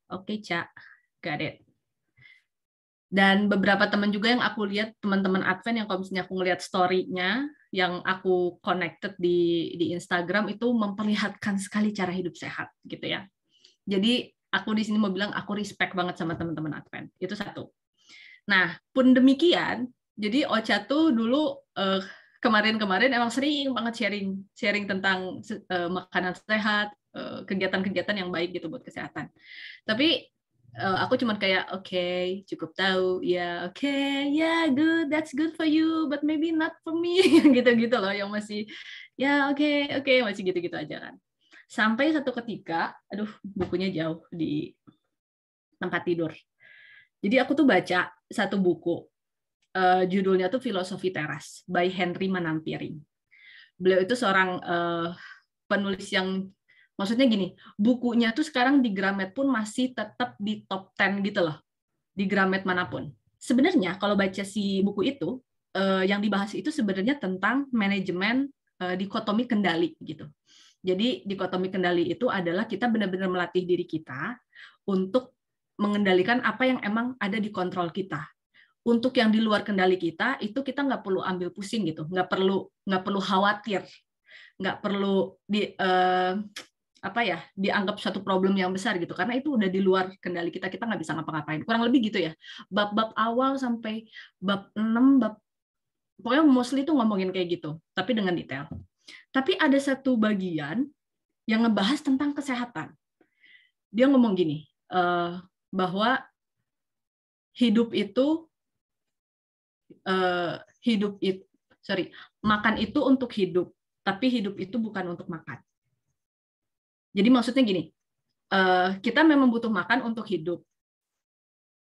Oke, Cak. Got it. Dan beberapa teman juga yang aku lihat, teman-teman Advent yang kalau misalnya aku ngelihat story-nya, yang aku connected di Instagram, itu memperlihatkan sekali cara hidup sehat, gitu ya. Jadi, aku di sini mau bilang, aku respect banget sama teman-teman Advent. Itu satu. Nah, pun demikian, jadi Ocha tuh dulu kemarin-kemarin emang sering banget sharing tentang makanan sehat, kegiatan-kegiatan yang baik gitu buat kesehatan. Tapi aku cuman kayak oke, cukup tahu ya, oke, ya good, that's good for you, but maybe not for me, gitu-gitu loh, yang masih ya oke, masih gitu-gitu aja kan. Sampai satu ketika, aduh bukunya jauh di tempat tidur. Jadi aku tuh baca satu buku, judulnya tuh Filosofi Teras by Henry Manampiring. Beliau itu seorang penulis yang, maksudnya gini, bukunya tuh sekarang di Gramet pun masih tetap di top 10 gitu loh, di Gramet manapun. Sebenarnya kalau baca si buku itu, yang dibahas itu sebenarnya tentang manajemen dikotomi kendali gitu. Jadi dikotomi kendali itu adalah kita benar-benar melatih diri kita untuk mengendalikan apa yang emang ada di kontrol kita. Untuk yang di luar kendali kita itu kita nggak perlu ambil pusing gitu, nggak perlu khawatir, nggak perlu dianggap satu problem yang besar gitu, karena itu udah di luar kendali kita nggak bisa ngapa-ngapain, kurang lebih gitu ya. Bab-bab awal sampai bab 6, pokoknya mostly itu ngomongin kayak gitu, tapi dengan detail. Tapi ada satu bagian yang ngebahas tentang kesehatan. Dia ngomong gini, bahwa hidup itu makan itu untuk hidup, tapi hidup itu bukan untuk makan. Jadi maksudnya gini, kita memang butuh makan untuk hidup,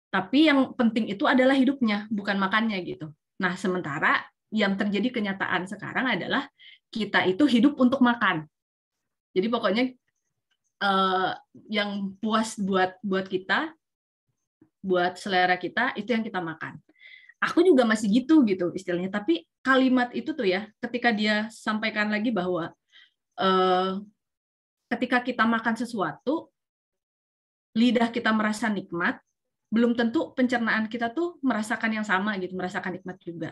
tapi yang penting itu adalah hidupnya, bukan makannya gitu. Nah, sementara yang terjadi kenyataan sekarang adalah kita itu hidup untuk makan. Jadi pokoknya yang puas buat kita, buat selera kita, itu yang kita makan. Aku juga masih gitu istilahnya, tapi kalimat itu tuh ya, ketika dia sampaikan lagi bahwa ketika kita makan sesuatu, lidah kita merasa nikmat, belum tentu pencernaan kita tuh merasakan yang sama gitu, merasakan nikmat juga.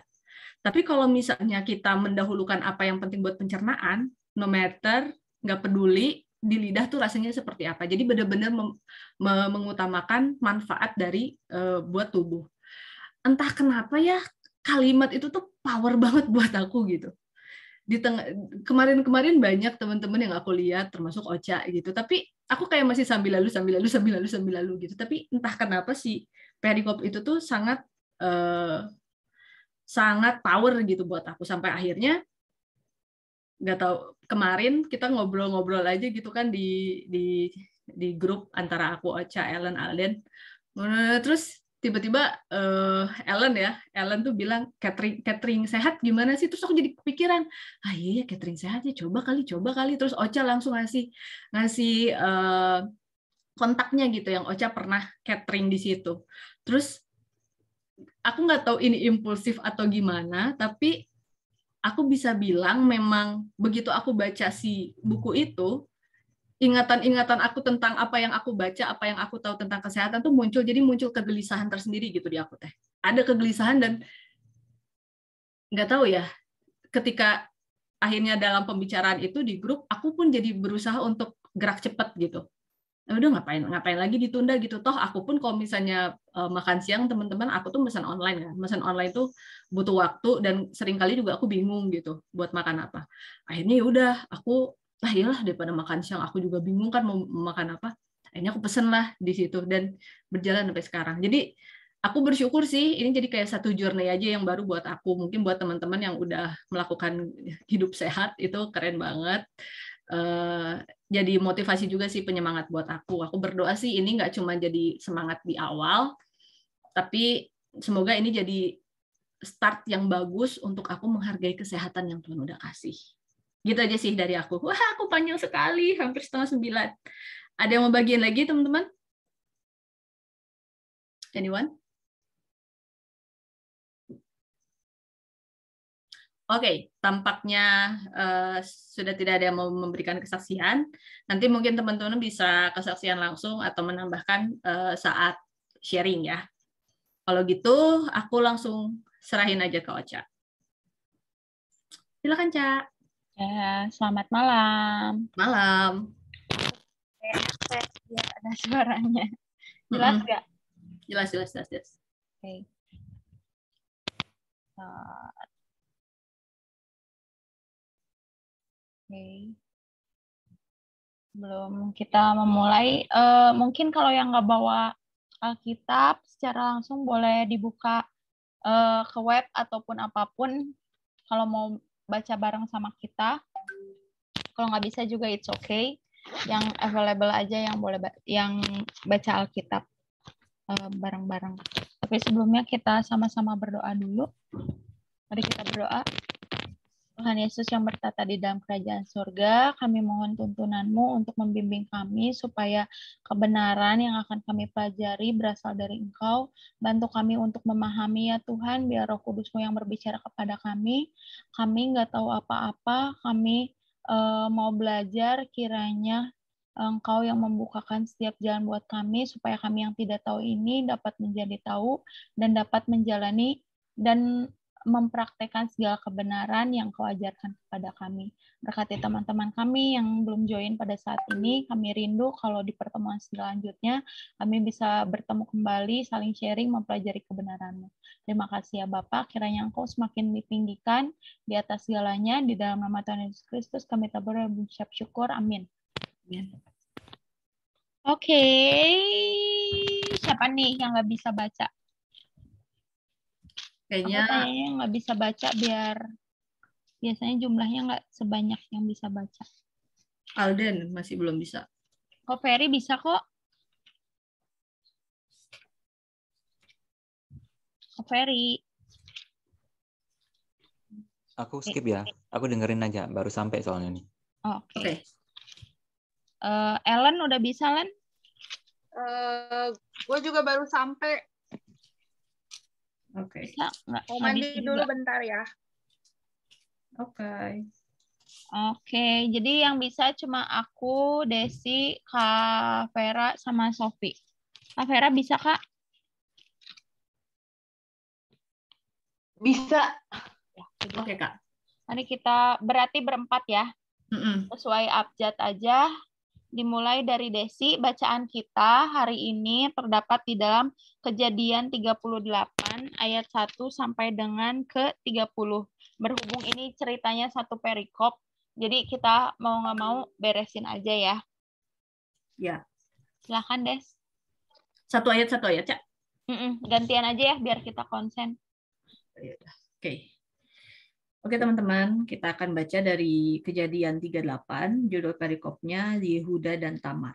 Tapi kalau misalnya kita mendahulukan apa yang penting buat pencernaan, no matter, nggak peduli di lidah tuh rasanya seperti apa. Jadi benar-benar mengutamakan manfaat dari buat tubuh. Entah kenapa ya, kalimat itu tuh power banget buat aku gitu. Di tengah kemarin-kemarin banyak teman-teman yang aku lihat termasuk Ocha gitu, tapi aku kayak masih sambil lalu gitu. Tapi entah kenapa si perikop itu tuh sangat sangat power gitu buat aku, sampai akhirnya nggak tahu, kemarin kita ngobrol-ngobrol aja gitu kan di grup antara aku, Ocha, Ellen, Alden. Terus tiba-tiba Ellen tuh bilang catering sehat gimana sih, terus aku jadi kepikiran, iya catering sehat ya, coba kali. Terus Ocha langsung ngasih kontaknya gitu, yang Ocha pernah catering di situ. Terus aku nggak tahu ini impulsif atau gimana, tapi aku bisa bilang memang begitu aku baca si buku itu, ingatan-ingatan aku tentang apa yang aku baca, apa yang aku tahu tentang kesehatan tuh muncul, jadi muncul kegelisahan tersendiri gitu di aku teh. Ada kegelisahan dan nggak tahu ya, ketika akhirnya dalam pembicaraan itu di grup, aku pun jadi berusaha untuk gerak cepat gitu. Udah ngapain lagi ditunda gitu, toh aku pun kalau misalnya makan siang teman-teman, aku tuh pesan online kan, pesan online tuh butuh waktu dan seringkali juga aku bingung gitu buat makan apa. Akhirnya ya udah aku, iyalah daripada makan siang aku juga bingung kan mau makan apa, akhirnya aku pesen lah di situ dan berjalan sampai sekarang. Jadi aku bersyukur sih, ini jadi kayak satu journey aja yang baru buat aku. Mungkin buat teman-teman yang udah melakukan hidup sehat itu keren banget. Jadi motivasi juga sih, penyemangat buat aku. Aku berdoa sih ini nggak cuma jadi semangat di awal, tapi semoga ini jadi start yang bagus untuk aku menghargai kesehatan yang Tuhan udah kasih. Gitu aja sih dari aku. Wah, aku panjang sekali, hampir 8:30. Ada yang mau bagian lagi, teman-teman? Anyone? Oke, tampaknya sudah tidak ada yang mau memberikan kesaksian. Nanti mungkin teman-teman bisa kesaksian langsung atau menambahkan saat sharing ya. Kalau gitu, aku langsung serahin aja ke Ocha. Silakan, Ca. Ya, selamat malam. Malam. Biar ada suaranya. Jelas nggak? Jelas. Oke. Oke. Sebelum kita memulai, mungkin kalau yang nggak bawa Alkitab secara langsung boleh dibuka ke web ataupun apapun kalau mau baca bareng sama kita. Kalau nggak bisa juga it's okay. Yang available aja yang boleh yang baca Alkitab bareng-bareng. Tapi sebelumnya kita sama-sama berdoa dulu. Mari kita berdoa. Tuhan Yesus yang bertata di dalam kerajaan surga, kami mohon tuntunan-Mu untuk membimbing kami supaya kebenaran yang akan kami pelajari berasal dari Engkau. Bantu kami untuk memahami ya Tuhan, biar Roh Kudus-Mu yang berbicara kepada kami. Kami nggak tahu apa-apa, kami mau belajar, kiranya Engkau yang membukakan setiap jalan buat kami, supaya kami yang tidak tahu ini dapat menjadi tahu dan dapat menjalani dan mempraktekkan segala kebenaran yang Kau ajarkan kepada kami. Berkati teman-teman kami yang belum join pada saat ini, kami rindu kalau di pertemuan selanjutnya kami bisa bertemu kembali, saling sharing, mempelajari kebenaran-Mu. Terima kasih ya Bapak, kiranya Engkau semakin ditinggikan di atas segalanya, di dalam nama Tuhan Yesus Kristus kami berdoa dan mengucap syukur. Amin. Oke, siapa nih yang nggak bisa baca? Kayaknya nggak bisa baca biar biasanya jumlahnya nggak sebanyak yang bisa baca. Alden masih belum bisa. Kok Ferry bisa kok? Kok Ferry? Aku skip ya. Aku dengerin aja. Baru sampai soalnya nih. Oke. Ellen udah bisa, Len? Gue juga baru sampai. Oke. Bisa nggak? Mau mandi dulu bentar ya. Oke. Oke, jadi yang bisa cuma aku, Desi, Kak Vera, sama Sofi. Kak Vera bisa, Kak? Bisa. Oke, Kak. Mari kita berarti berempat ya. Sesuai abjad aja. Dimulai dari Desi, bacaan kita hari ini terdapat di dalam Kejadian 38 ayat 1 sampai dengan ke 30. Berhubung ini ceritanya satu perikop, jadi kita mau nggak mau beresin aja ya. Ya. Silakan, Des. Satu ayat, Cak. Gantian aja ya, biar kita konsen. Oke. Oke teman-teman, kita akan baca dari Kejadian 38, judul perikopnya Yehuda dan Tamar.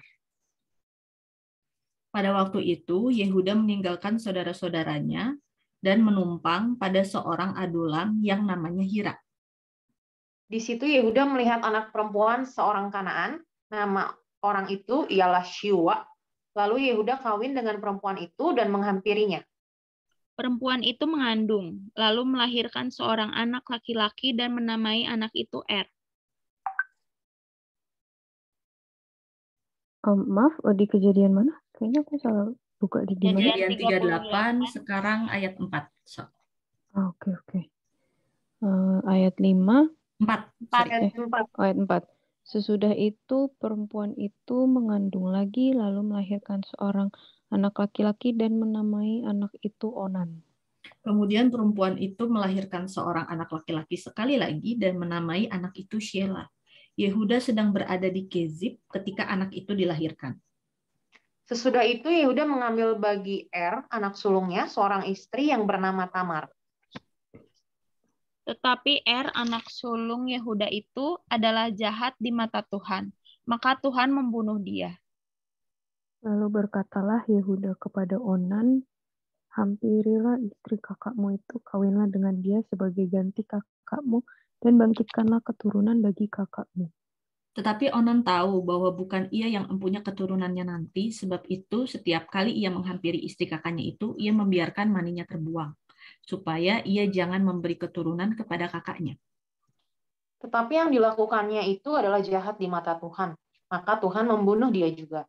Pada waktu itu, Yehuda meninggalkan saudara-saudaranya dan menumpang pada seorang adulam yang namanya Hira. Di situ Yehuda melihat anak perempuan seorang Kanaan, nama orang itu ialah Syua. Lalu Yehuda kawin dengan perempuan itu dan menghampirinya. Perempuan itu mengandung, lalu melahirkan seorang anak laki-laki dan menamai anak itu Er. Maaf, di Kejadian mana? Kayaknya aku salah buka di mana? Kejadian 38, sekarang ayat 4. Oke. Ayat 5. 4. Ayat 4. Sesudah itu perempuan itu mengandung lagi lalu melahirkan seorang anak laki-laki dan menamai anak itu Onan. Kemudian perempuan itu melahirkan seorang anak laki-laki sekali lagi dan menamai anak itu Shelah. Yehuda sedang berada di Kezib ketika anak itu dilahirkan. Sesudah itu Yehuda mengambil bagi anak sulungnya, seorang istri yang bernama Tamar. Tetapi anak sulung Yehuda itu adalah jahat di mata Tuhan, maka Tuhan membunuh dia. Lalu berkatalah Yehuda kepada Onan, hampirilah istri kakakmu itu, kawinlah dengan dia sebagai ganti kakakmu, dan bangkitkanlah keturunan bagi kakakmu. Tetapi Onan tahu bahwa bukan ia yang mempunyai keturunannya nanti, sebab itu setiap kali ia menghampiri istri kakaknya itu, ia membiarkan maninya terbuang. supaya ia jangan memberi keturunan kepada kakaknya. Tetapi yang dilakukannya itu adalah jahat di mata Tuhan. Maka Tuhan membunuh dia juga.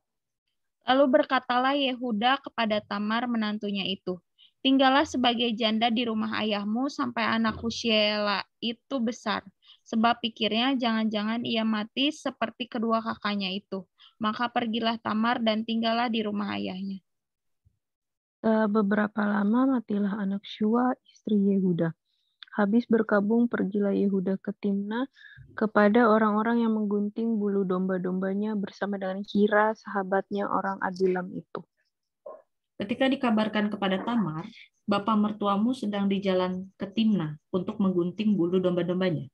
Lalu berkatalah Yehuda kepada Tamar menantunya itu, tinggallah sebagai janda di rumah ayahmu sampai anakku Sheila itu besar. Sebab pikirnya jangan-jangan ia mati seperti kedua kakaknya itu. Maka pergilah Tamar dan tinggallah di rumah ayahnya. Setelah beberapa lama matilah anak Syua, istri Yehuda. Habis berkabung pergilah Yehuda ke Timna kepada orang-orang yang menggunting bulu domba-dombanya bersama dengan Kira, sahabatnya orang Adulam itu. Ketika dikabarkan kepada Tamar, bapa mertuamu sedang di jalan ke Timna untuk menggunting bulu domba-dombanya.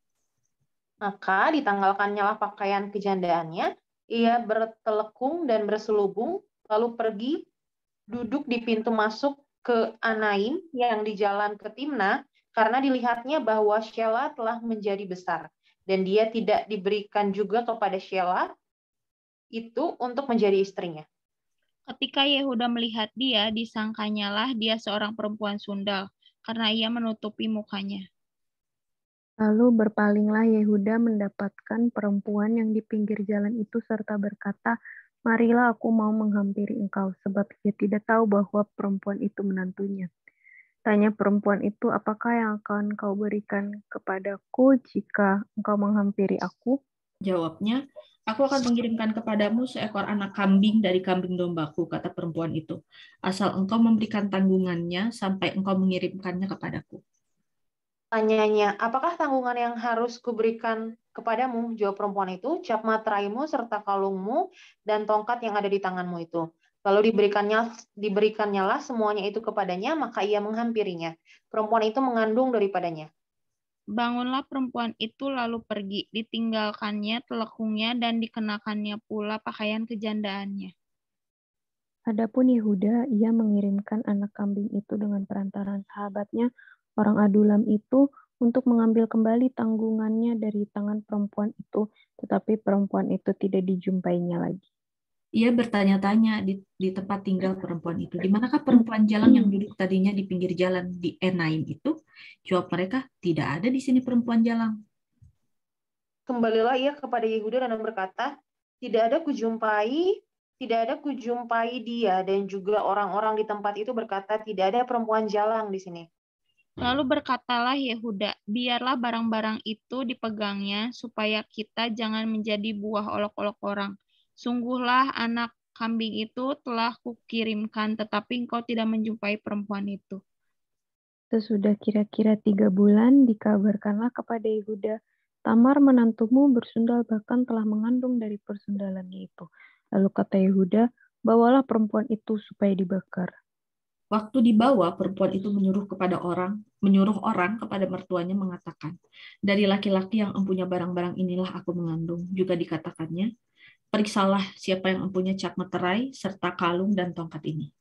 Maka ditanggalkannya lah pakaian kejandaannya, ia bertelekung dan berselubung, lalu pergi duduk di pintu masuk ke Anaim yang di jalan ke Timna, karena dilihatnya bahwa Sheila telah menjadi besar, dan dia tidak diberikan juga kepada Sheila itu untuk menjadi istrinya. Ketika Yehuda melihat dia, disangkanyalah dia seorang perempuan sundal, karena ia menutupi mukanya. Lalu berpalinglah Yehuda mendapatkan perempuan yang di pinggir jalan itu serta berkata, marilah aku mau menghampiri engkau, sebab ia tidak tahu bahwa perempuan itu menantunya. Tanya perempuan itu, apakah yang akan kau berikan kepadaku jika engkau menghampiri aku? Jawabnya, aku akan mengirimkan kepadamu seekor anak kambing dari kambing dombaku, kata perempuan itu. Asal engkau memberikan tanggungannya sampai engkau mengirimkannya kepadaku. Tanyanya, apakah tanggungan yang harus kuberikan kepadamu? Jawab perempuan itu, cap materaimu serta kalungmu dan tongkat yang ada di tanganmu itu. Lalu diberikannya lah semuanya itu kepadanya, maka ia menghampirinya. Perempuan itu mengandung daripadanya. Bangunlah perempuan itu lalu pergi, ditinggalkannya telekungnya dan dikenakannya pula pakaian kejandaannya. Adapun Yehuda, ia mengirimkan anak kambing itu dengan perantaraan sahabatnya, orang Adulam itu, untuk mengambil kembali tanggungannya dari tangan perempuan itu, tetapi perempuan itu tidak dijumpainya lagi. Ia bertanya-tanya di tempat tinggal perempuan itu, di manakah perempuan jalan yang duduk tadinya di pinggir jalan di Enaim itu? Jawab mereka, tidak ada di sini perempuan jalan. Kembalilah ia kepada Yehuda dan berkata, tidak ada kujumpai dia, dan juga orang-orang di tempat itu berkata, tidak ada perempuan jalang di sini. Lalu berkatalah Yehuda, biarlah barang-barang itu dipegangnya, supaya kita jangan menjadi buah olok-olok orang. Sungguhlah anak kambing itu telah kukirimkan, tetapi engkau tidak menjumpai perempuan itu. Sesudah kira-kira 3 bulan, dikabarkanlah kepada Yehuda, Tamar menantumu bersundal bahkan telah mengandung dari persundalannya itu. Lalu kata Yehuda, bawalah perempuan itu supaya dibakar. Waktu dibawa, perempuan itu menyuruh orang kepada mertuanya mengatakan, dari laki-laki yang empunya barang-barang inilah aku mengandung. Juga dikatakannya, periksalah siapa yang empunya cap meterai, serta kalung dan tongkat ini.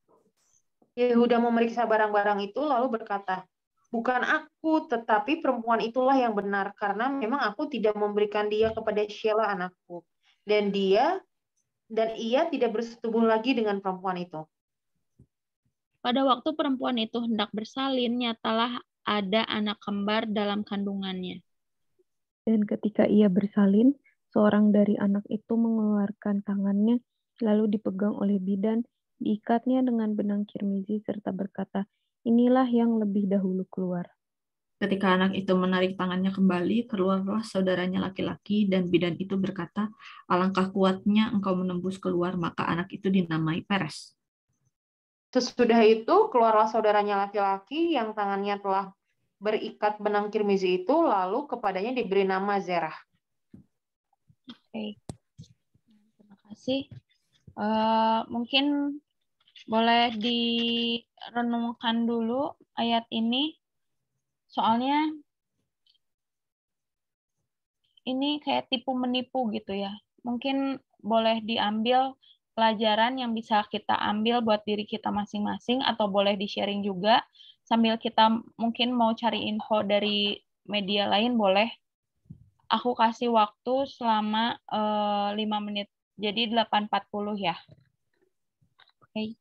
Yehuda memeriksa barang-barang itu lalu berkata, bukan aku, tetapi perempuan itulah yang benar, karena memang aku tidak memberikan dia kepada Sheila anakku. Dan ia tidak bersetubuh lagi dengan perempuan itu. Pada waktu perempuan itu hendak bersalin, nyatalah ada anak kembar dalam kandungannya. Dan ketika ia bersalin, seorang dari anak itu mengeluarkan tangannya, lalu dipegang oleh bidan, diikatnya dengan benang kirmizi, serta berkata, inilah yang lebih dahulu keluar. Ketika anak itu menarik tangannya kembali, keluarlah saudaranya laki-laki, dan bidan itu berkata, alangkah kuatnya engkau menembus keluar, maka anak itu dinamai Peres. Sesudah itu, keluarlah saudaranya laki-laki yang tangannya telah berikat benang kirmizi itu, lalu kepadanya diberi nama Zerah. Oke. Terima kasih. Mungkin boleh direnungkan dulu ayat ini. Soalnya ini kayak tipu-menipu gitu ya. Mungkin boleh diambil pelajaran yang bisa kita ambil buat diri kita masing-masing, atau boleh di-sharing juga sambil kita mungkin mau cari info dari media lain, boleh. Aku kasih waktu selama 5 menit. Jadi 8.40 ya. Oke.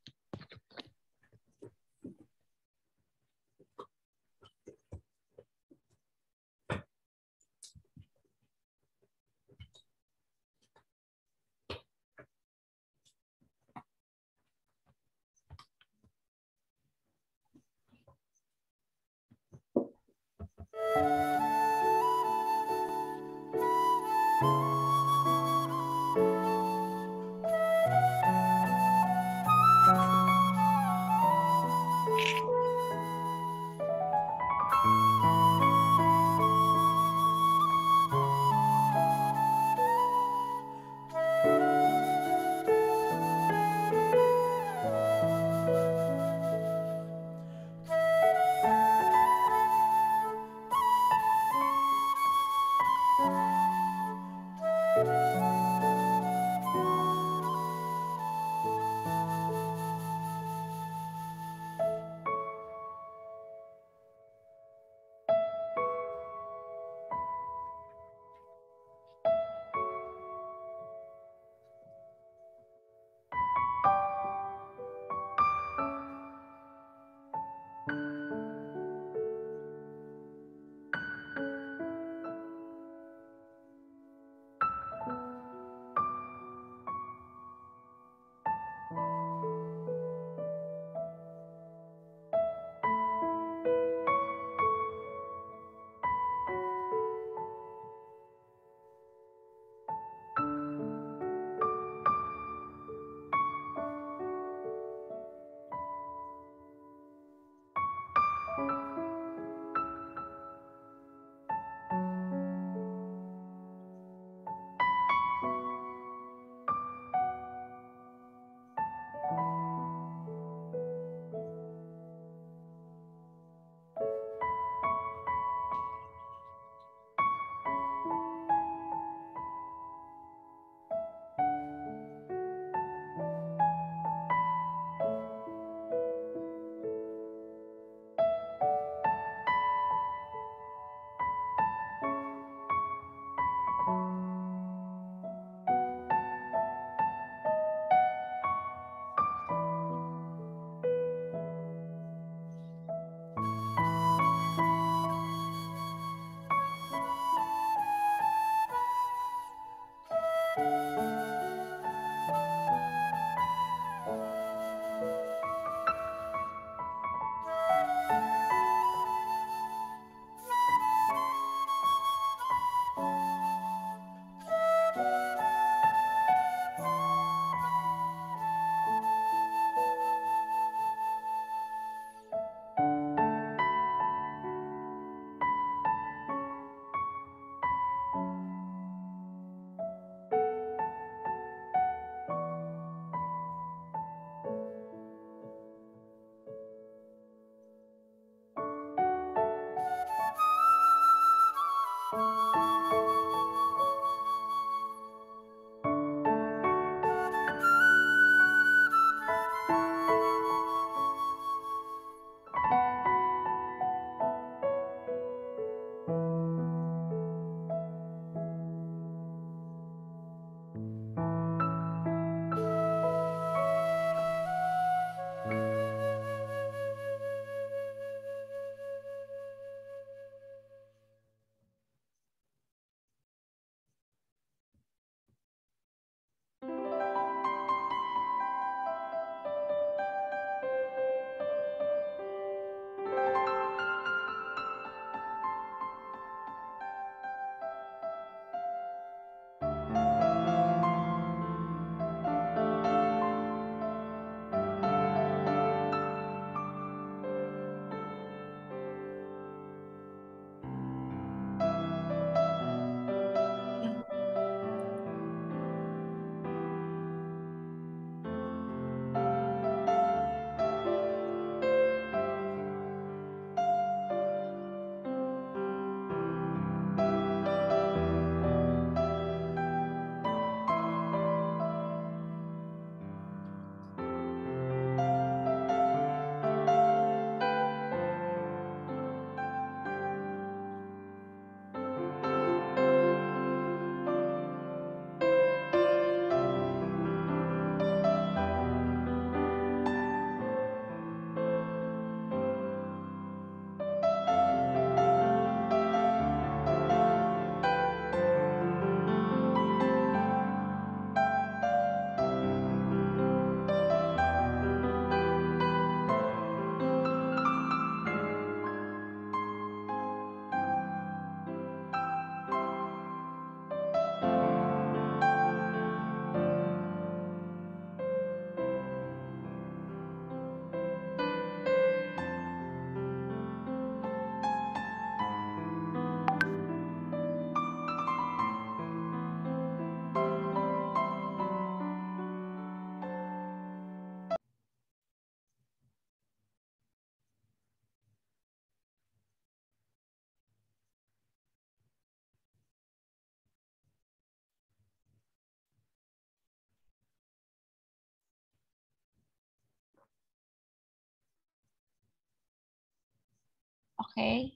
Oke.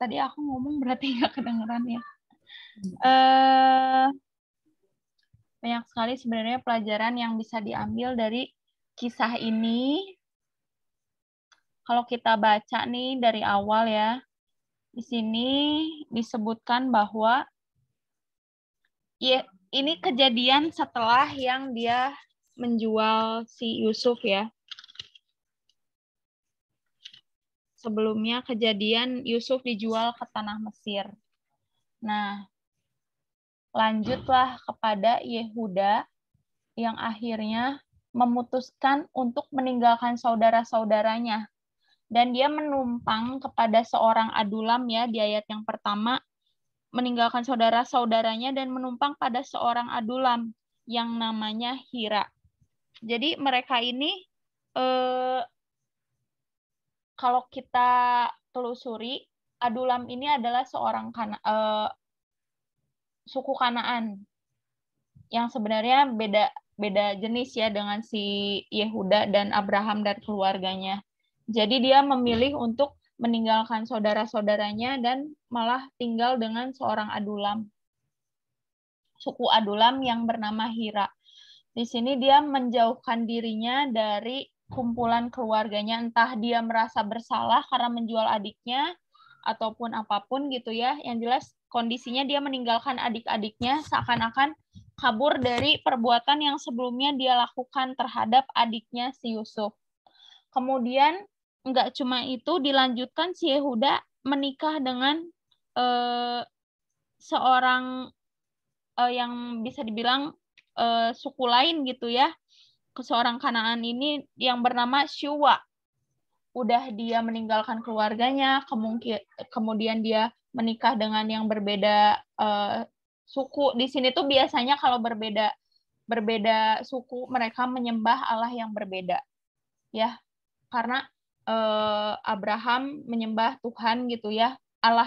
Tadi aku ngomong berarti nggak kedengeran ya. Banyak sekali sebenarnya pelajaran yang bisa diambil dari kisah ini. Kalau kita baca nih dari awal ya, di sini disebutkan bahwa ya, ini kejadian setelah yang dia menjual si Yusuf ya. Sebelumnya kejadian Yusuf dijual ke tanah Mesir. Nah, lanjutlah kepada Yehuda yang akhirnya memutuskan untuk meninggalkan saudara-saudaranya. Dan dia menumpang kepada seorang adulam ya di ayat yang pertama, meninggalkan saudara-saudaranya dan menumpang pada seorang adulam yang namanya Hira. Jadi mereka ini kalau kita telusuri, adulam ini adalah seorang suku Kanaan yang sebenarnya beda jenis ya dengan si Yehuda dan Abraham dan keluarganya. Jadi dia memilih untuk meninggalkan saudara-saudaranya dan malah tinggal dengan seorang adulam. Suku adulam yang bernama Hira. Di sini dia menjauhkan dirinya dari kumpulan keluarganya, entah dia merasa bersalah karena menjual adiknya ataupun apapun gitu ya. Yang jelas kondisinya dia meninggalkan adik-adiknya seakan-akan kabur dari perbuatan yang sebelumnya dia lakukan terhadap adiknya si Yusuf. Kemudian enggak cuma itu, dilanjutkan si Yehuda menikah dengan seorang yang bisa dibilang suku lain gitu ya, ke seorang Kanaan ini yang bernama Syuwa. Udah dia meninggalkan keluarganya, kemudian dia menikah dengan yang berbeda suku. Di sini tuh biasanya kalau berbeda suku, mereka menyembah Allah yang berbeda. Ya, karena Abraham menyembah Tuhan gitu ya. Allah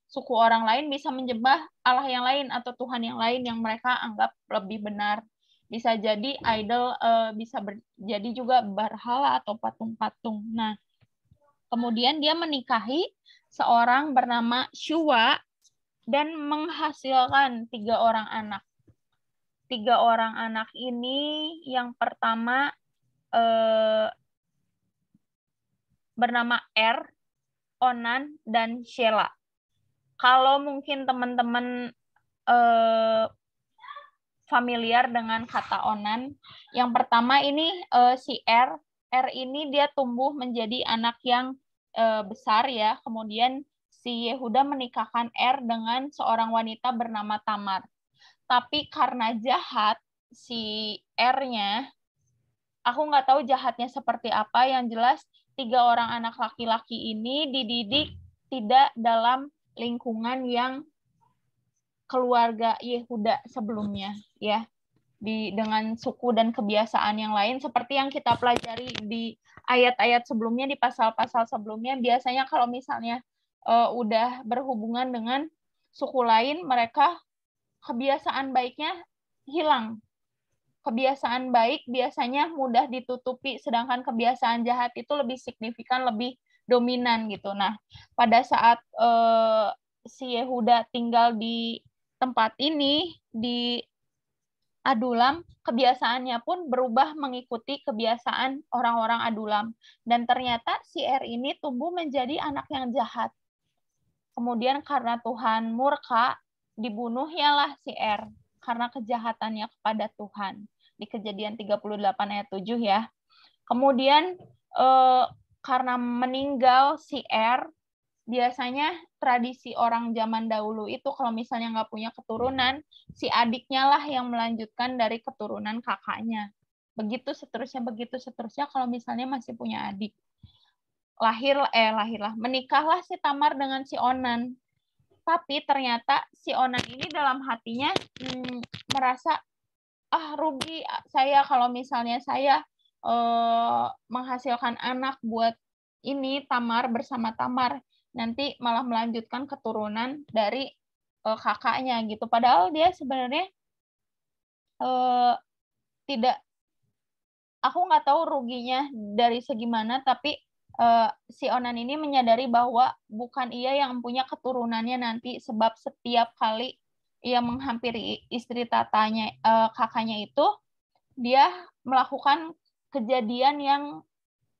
suku orang lain bisa menyembah Allah yang lain atau Tuhan yang lain yang mereka anggap lebih benar. Bisa jadi idol, bisa jadi juga berhala atau patung-patung. Nah, kemudian dia menikahi seorang bernama Syuwa dan menghasilkan 3 orang anak. 3 orang anak ini yang pertama bernama Onan, dan Sheila. Kalau mungkin teman-teman familiar dengan kata Onan, yang pertama ini si R ini dia tumbuh menjadi anak yang besar ya. Kemudian si Yehuda menikahkan dengan seorang wanita bernama Tamar. Tapi karena jahat si R-nya, aku nggak tahu jahatnya seperti apa, yang jelas 3 orang anak laki-laki ini dididik tidak dalam lingkungan yang keluarga Yehuda sebelumnya ya, dengan suku dan kebiasaan yang lain seperti yang kita pelajari di ayat-ayat sebelumnya, di pasal-pasal sebelumnya. Biasanya kalau misalnya udah berhubungan dengan suku lain, mereka kebiasaan baiknya hilang. Kebiasaan baik biasanya mudah ditutupi, sedangkan kebiasaan jahat itu lebih signifikan, lebih dominan gitu. Nah, pada saat si Yehuda tinggal di tempat ini, di Adulam, kebiasaannya pun berubah mengikuti kebiasaan orang-orang Adulam. Dan ternyata si ini tumbuh menjadi anak yang jahat. Kemudian karena Tuhan murka, dibunuh ialah si karena kejahatannya kepada Tuhan. Di Kejadian 38 ayat 7 ya. Kemudian karena meninggal si biasanya tradisi orang zaman dahulu itu kalau misalnya nggak punya keturunan, si adiknya lah yang melanjutkan dari keturunan kakaknya. Begitu seterusnya kalau misalnya masih punya adik. Menikahlah si Tamar dengan si Onan. Tapi ternyata si Onan ini dalam hatinya merasa, rugi saya kalau misalnya saya menghasilkan anak buat ini Tamar bersama Tamar, nanti malah melanjutkan keturunan dari kakaknya gitu. Padahal dia sebenarnya tidak, aku nggak tahu ruginya dari segi mana, tapi si Onan ini menyadari bahwa bukan ia yang punya keturunannya nanti, sebab setiap kali ia menghampiri istri tatanya, kakaknya itu, dia melakukan kejadian yang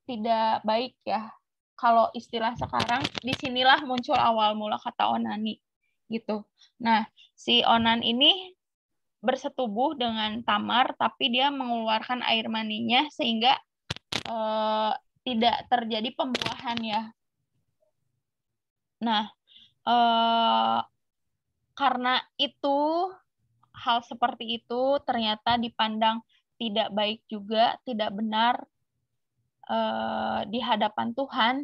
tidak baik ya. Kalau istilah sekarang, disinilah muncul awal mula kata onani gitu. Nah, si Onan ini bersetubuh dengan Tamar, tapi dia mengeluarkan air maninya sehingga tidak terjadi pembuahan ya. Nah, karena itu, hal seperti itu ternyata dipandang tidak baik juga, tidak benar di hadapan Tuhan.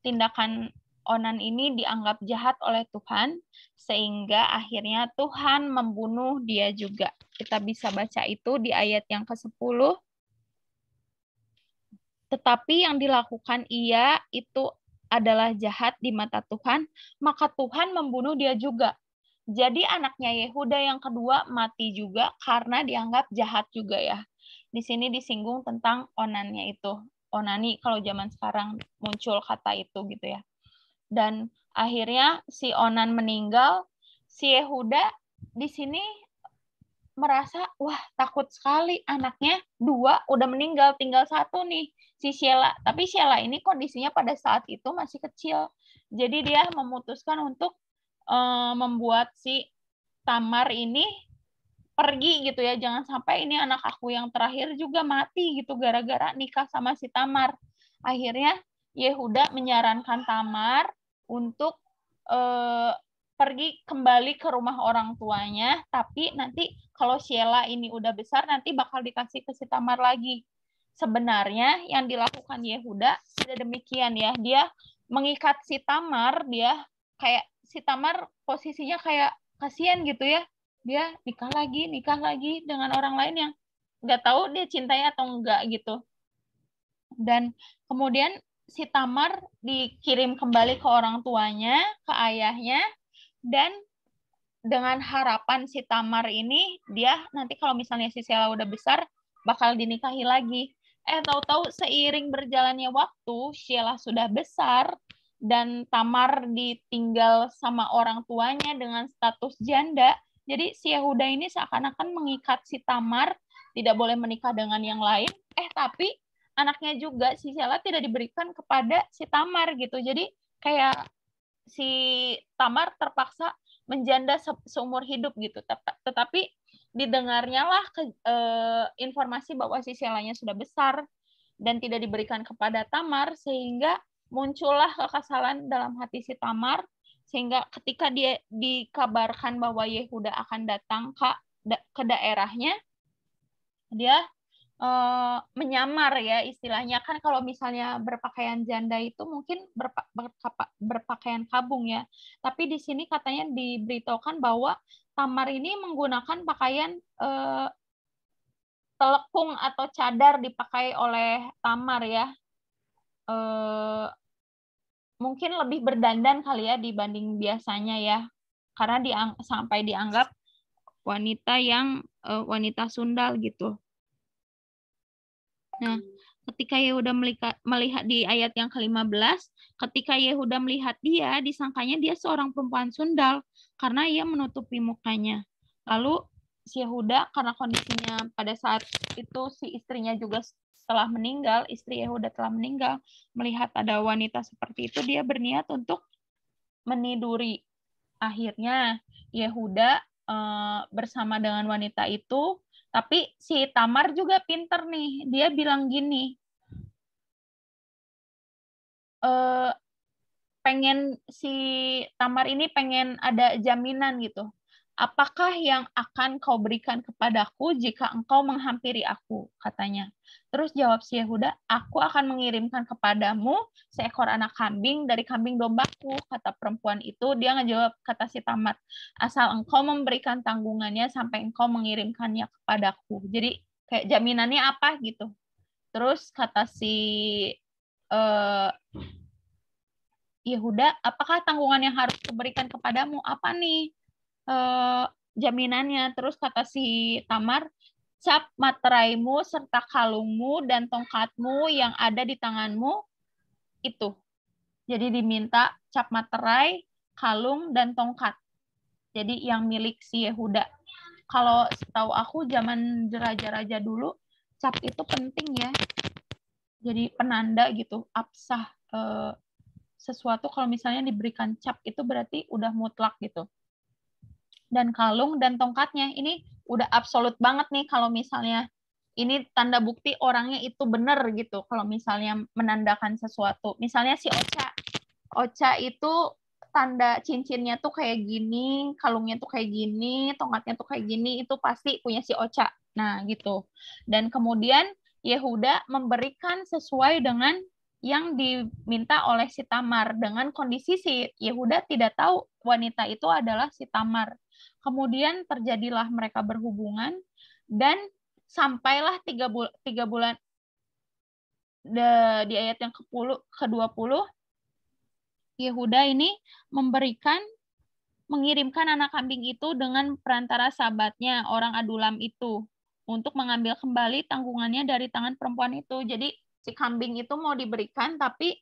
Tindakan Onan ini dianggap jahat oleh Tuhan, sehingga akhirnya Tuhan membunuh dia juga. Kita bisa baca itu di ayat yang ke-10. Tetapi yang dilakukan ia itu adalah jahat di mata Tuhan, maka Tuhan membunuh dia juga. Jadi anaknya Yehuda yang kedua mati juga karena dianggap jahat juga ya. Di sini disinggung tentang onannya itu. Onani kalau zaman sekarang muncul kata itu gitu ya. Dan akhirnya si Onan meninggal, si Yehuda di sini merasa, wah takut sekali, anaknya 2 udah meninggal, tinggal 1 nih, si Sheila. Tapi Sheila ini kondisinya pada saat itu masih kecil. Jadi dia memutuskan untuk membuat si Tamar ini pergi gitu ya. Jangan sampai ini anak aku yang terakhir juga mati gitu gara-gara nikah sama si Tamar. Akhirnya Yehuda menyarankan Tamar untuk pergi kembali ke rumah orang tuanya, tapi nanti kalau Sheila ini udah besar, nanti bakal dikasih ke si Tamar lagi. Sebenarnya yang dilakukan Yehuda tidak demikian ya. Dia mengikat si Tamar, dia kayak si Tamar posisinya kayak kasihan gitu ya. Dia nikah lagi dengan orang lain yang nggak tahu dia cintai atau enggak gitu. Dan kemudian si Tamar dikirim kembali ke orang tuanya, ke ayahnya, dan dengan harapan si Tamar ini, dia nanti kalau misalnya si Sheila udah besar, bakal dinikahi lagi. Tahu-tahu seiring berjalannya waktu, Sheila sudah besar, dan Tamar ditinggal sama orang tuanya dengan status janda. Jadi si Yehuda ini seakan-akan mengikat si Tamar, tidak boleh menikah dengan yang lain. Tapi anaknya juga, si Sheila tidak diberikan kepada si Tamar gitu. Jadi kayak si Tamar terpaksa menjanda seumur hidup gitu. Tetapi didengarnya lah informasi bahwa si Sheila-nya sudah besar dan tidak diberikan kepada Tamar, sehingga muncullah kekesalan dalam hati si Tamar, sehingga ketika dia dikabarkan bahwa Yehuda akan datang ke daerahnya, dia menyamar ya istilahnya. Kan kalau misalnya berpakaian janda itu mungkin berpakaian kabung ya, tapi di sini katanya diberitahukan bahwa Tamar ini menggunakan pakaian telekung atau cadar dipakai oleh Tamar ya. Mungkin lebih berdandan kali ya dibanding biasanya ya, karena sampai dianggap wanita yang wanita sundal gitu. Nah, ketika Yehuda melihat di ayat yang ke-15, ketika Yehuda melihat dia, disangkanya dia seorang perempuan sundal karena ia menutupi mukanya. Lalu si Yehuda, karena kondisinya pada saat itu si istrinya juga telah meninggal, istri Yehuda telah meninggal, melihat ada wanita seperti itu, dia berniat untuk meniduri. Akhirnya Yehuda bersama dengan wanita itu. Tapi si Tamar juga pinter nih. Dia bilang gini, si Tamar ini pengen ada jaminan gitu. Apakah yang akan kau berikan kepadaku jika engkau menghampiri aku, katanya. Terus jawab si Yehuda, aku akan mengirimkan kepadamu seekor anak kambing dari kambing dombaku, kata perempuan itu. Dia ngejawab, kata si Tamar, asal engkau memberikan tanggungannya sampai engkau mengirimkannya kepadaku. Jadi kayak jaminannya apa gitu. Terus kata si Yehuda, apakah tanggungan yang harus kuberikan kepadamu? Apa nih jaminannya? Terus kata si Tamar, cap materaimu serta kalungmu dan tongkatmu yang ada di tanganmu itu. Jadi diminta cap materai, kalung, dan tongkat. Jadi yang milik si Yehuda. Kalau setahu aku zaman raja-raja dulu, cap itu penting ya. Jadi penanda gitu, absah sesuatu kalau misalnya diberikan cap itu berarti udah mutlak gitu. Dan kalung dan tongkatnya ini udah absolut banget nih kalau misalnya ini tanda bukti orangnya itu benar gitu. Kalau misalnya menandakan sesuatu. Misalnya si Ocha itu tanda cincinnya tuh kayak gini, kalungnya tuh kayak gini, tongkatnya tuh kayak gini, itu pasti punya si Ocha. Nah, gitu. Dan kemudian Yehuda memberikan sesuai dengan yang diminta oleh si Tamar. Dengan kondisi si Yehuda tidak tahu wanita itu adalah si Tamar. Kemudian terjadilah mereka berhubungan, dan sampailah 3 bulan di ayat yang ke-20, Yehuda ini mengirimkan anak kambing itu dengan perantara sahabatnya, orang Adulam itu, untuk mengambil kembali tanggungannya dari tangan perempuan itu. Jadi si kambing itu mau diberikan, tapi